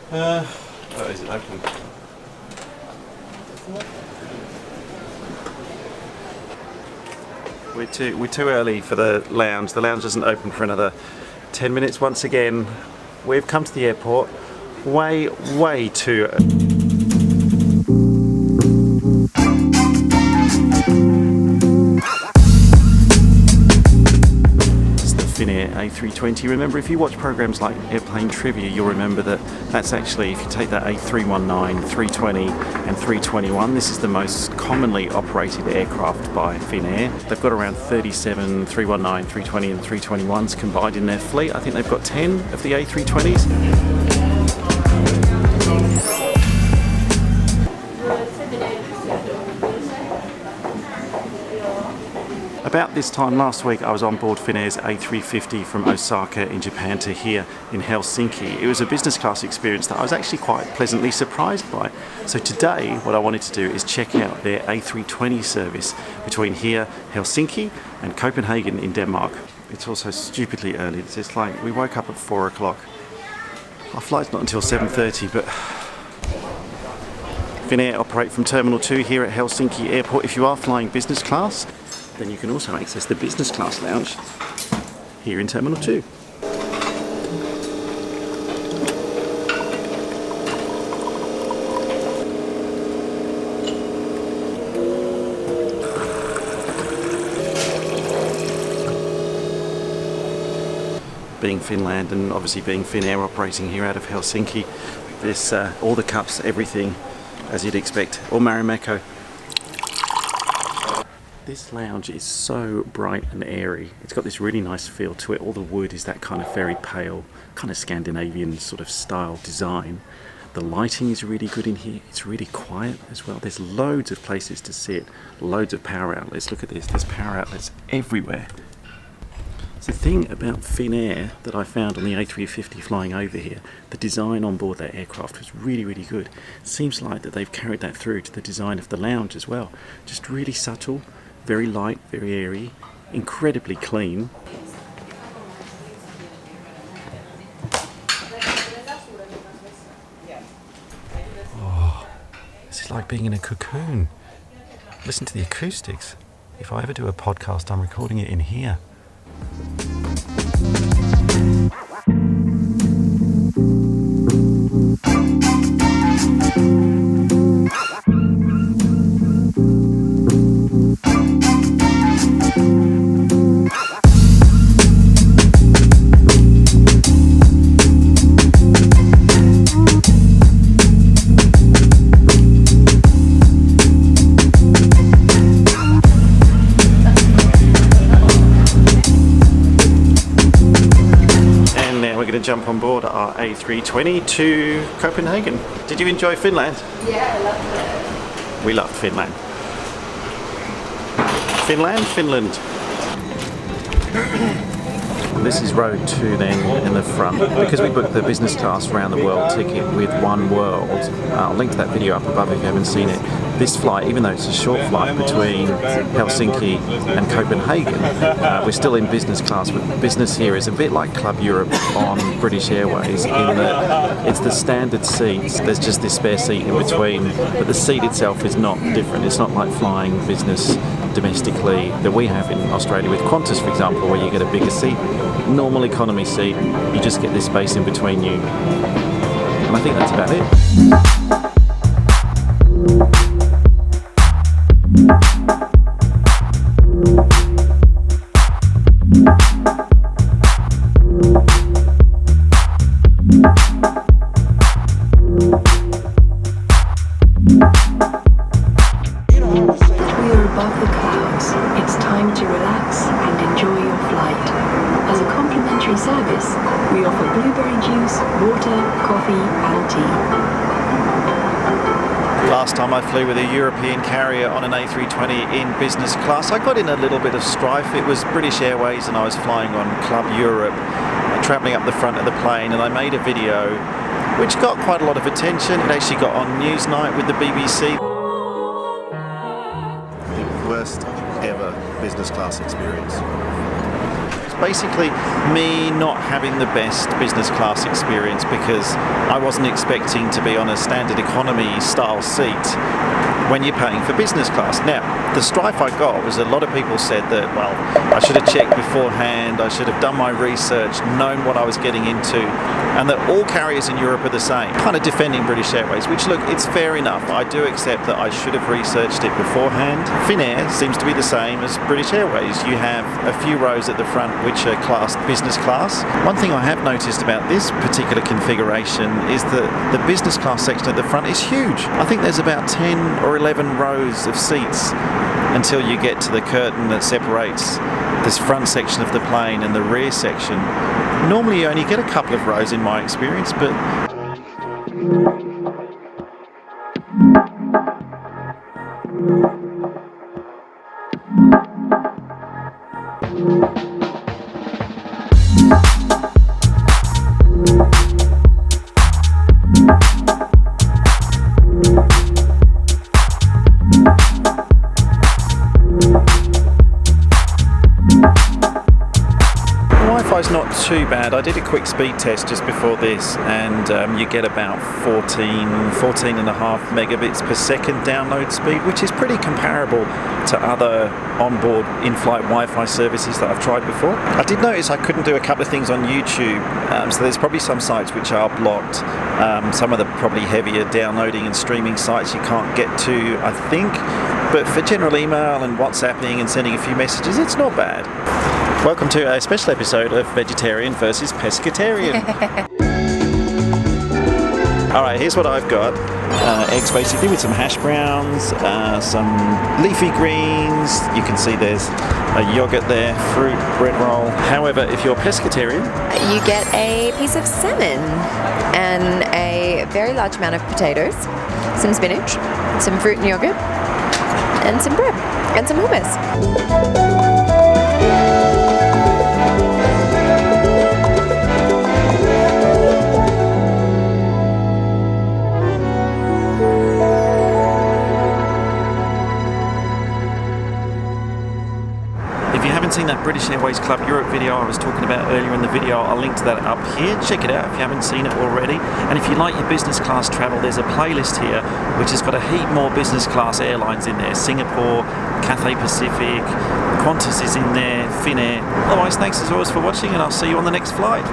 Oh, is it open? We're too early for the lounge. The lounge doesn't open for another 10 minutes. Once again, we've come to the airport way too early. Finnair A320. Remember, if you watch programs like Airplane Trivia, you'll remember that that's actually, if you take that A319, 320 and 321, this is the most commonly operated aircraft by Finnair. They've got around 37 319, 320 and 321s combined in their fleet. I think they've got 10 of the A320s. About this time last week, I was on board Finnair's A350 from Osaka in Japan to here in Helsinki. It was a business class experience that I was actually quite pleasantly surprised by. So today, what I wanted to do is check out their A320 service between here, Helsinki, and Copenhagen in Denmark. It's also stupidly early. It's like we woke up at 4 o'clock. Our flight's not until 7:30, but Finnair operate from Terminal 2 here at Helsinki Airport. If you are flying business class, then you can also access the business class lounge here in Terminal 2. Being Finland and obviously being Finnair operating here out of Helsinki, this all the cups, everything as you'd expect, all Marimekko. This lounge is so bright and airy. It's got this really nice feel to it. All the wood is that kind of very pale, kind of Scandinavian sort of style design. The lighting is really good in here. It's really quiet as well. There's loads of places to sit, loads of power outlets. Look at this, there's power outlets everywhere. The thing about Finnair that I found on the A350 flying over here, the design on board that aircraft was really good. It seems like that they've carried that through to the design of the lounge as well. Just really subtle, very light, very airy, incredibly clean. Oh, this is like being in a cocoon. Listen to the acoustics. If I ever do a podcast, I'm recording it in here. Jump on board our A320 to Copenhagen. Did you enjoy Finland? Yeah, I loved it. We loved Finland. Finland. This is row 2 then in the front. Because we booked the business class round the world ticket with One World, I'll link to that video up above if you haven't seen it. This flight, even though it's a short flight between Helsinki and Copenhagen, we're still in business class. But business here is a bit like Club Europe on British Airways in that it's the standard seats. There's just this spare seat in between, but the seat itself is not different. It's not like flying business domestically that we have in Australia with Qantas, for example, where you get a bigger seat. Normal economy seat, you just get this space in between you. And I think that's about it. Service, we offer blueberry juice, water, coffee and tea. Last time I flew with a European carrier on an A320 in business class, I got in a little bit of strife. It was British Airways and I was flying on Club Europe, travelling up the front of the plane, and I made a video which got quite a lot of attention. It actually got on Newsnight with the BBC. The worst ever business class experience. basically me not having the best business class experience because I wasn't expecting to be on a standard economy style seat when you're paying for business class. Now, the strife I got was a lot of people said that, well, I should have checked beforehand, I should have done my research, known what I was getting into, and that all carriers in Europe are the same. Kind of defending British Airways, which look, it's fair enough. I do accept that I should have researched it beforehand. Finnair seems to be the same as British Airways. You have a few rows at the front which are classed business class. One thing I have noticed about this particular configuration is that the business class section at the front is huge. I think there's about 10 or 11 rows of seats until you get to the curtain that separates this front section of the plane and the rear section. Normally you only get a couple of rows in my experience, but Wi-Fi's not too bad. I did a quick speed test just before this, and you get about 14.5 megabits per second download speed, which is pretty comparable to other onboard in-flight Wi-Fi services that I've tried before. I did notice I couldn't do a couple of things on YouTube, so there's probably some sites which are blocked. Some of the probably heavier downloading and streaming sites you can't get to, I think. But for general email and WhatsApping and sending a few messages, it's not bad. Welcome to a special episode of Vegetarian versus Pescatarian. Alright, here's what I've got. Eggs basically with some hash browns, some leafy greens. You can see there's a yogurt there, fruit, bread roll. However, if you're pescatarian, You get a piece of salmon and a very large amount of potatoes, some spinach, some fruit and yogurt, and some bread, and some hummus. if you haven't seen that British Airways Club Europe video I was talking about earlier in the video, I'll link to that up here. Check it out if you haven't seen it already. And if you like your business class travel, there's a playlist here which has got a heap more business class airlines in there. Singapore, Cathay Pacific, Qantas is in there, Finnair. Otherwise, thanks as always for watching, and I'll see you on the next flight.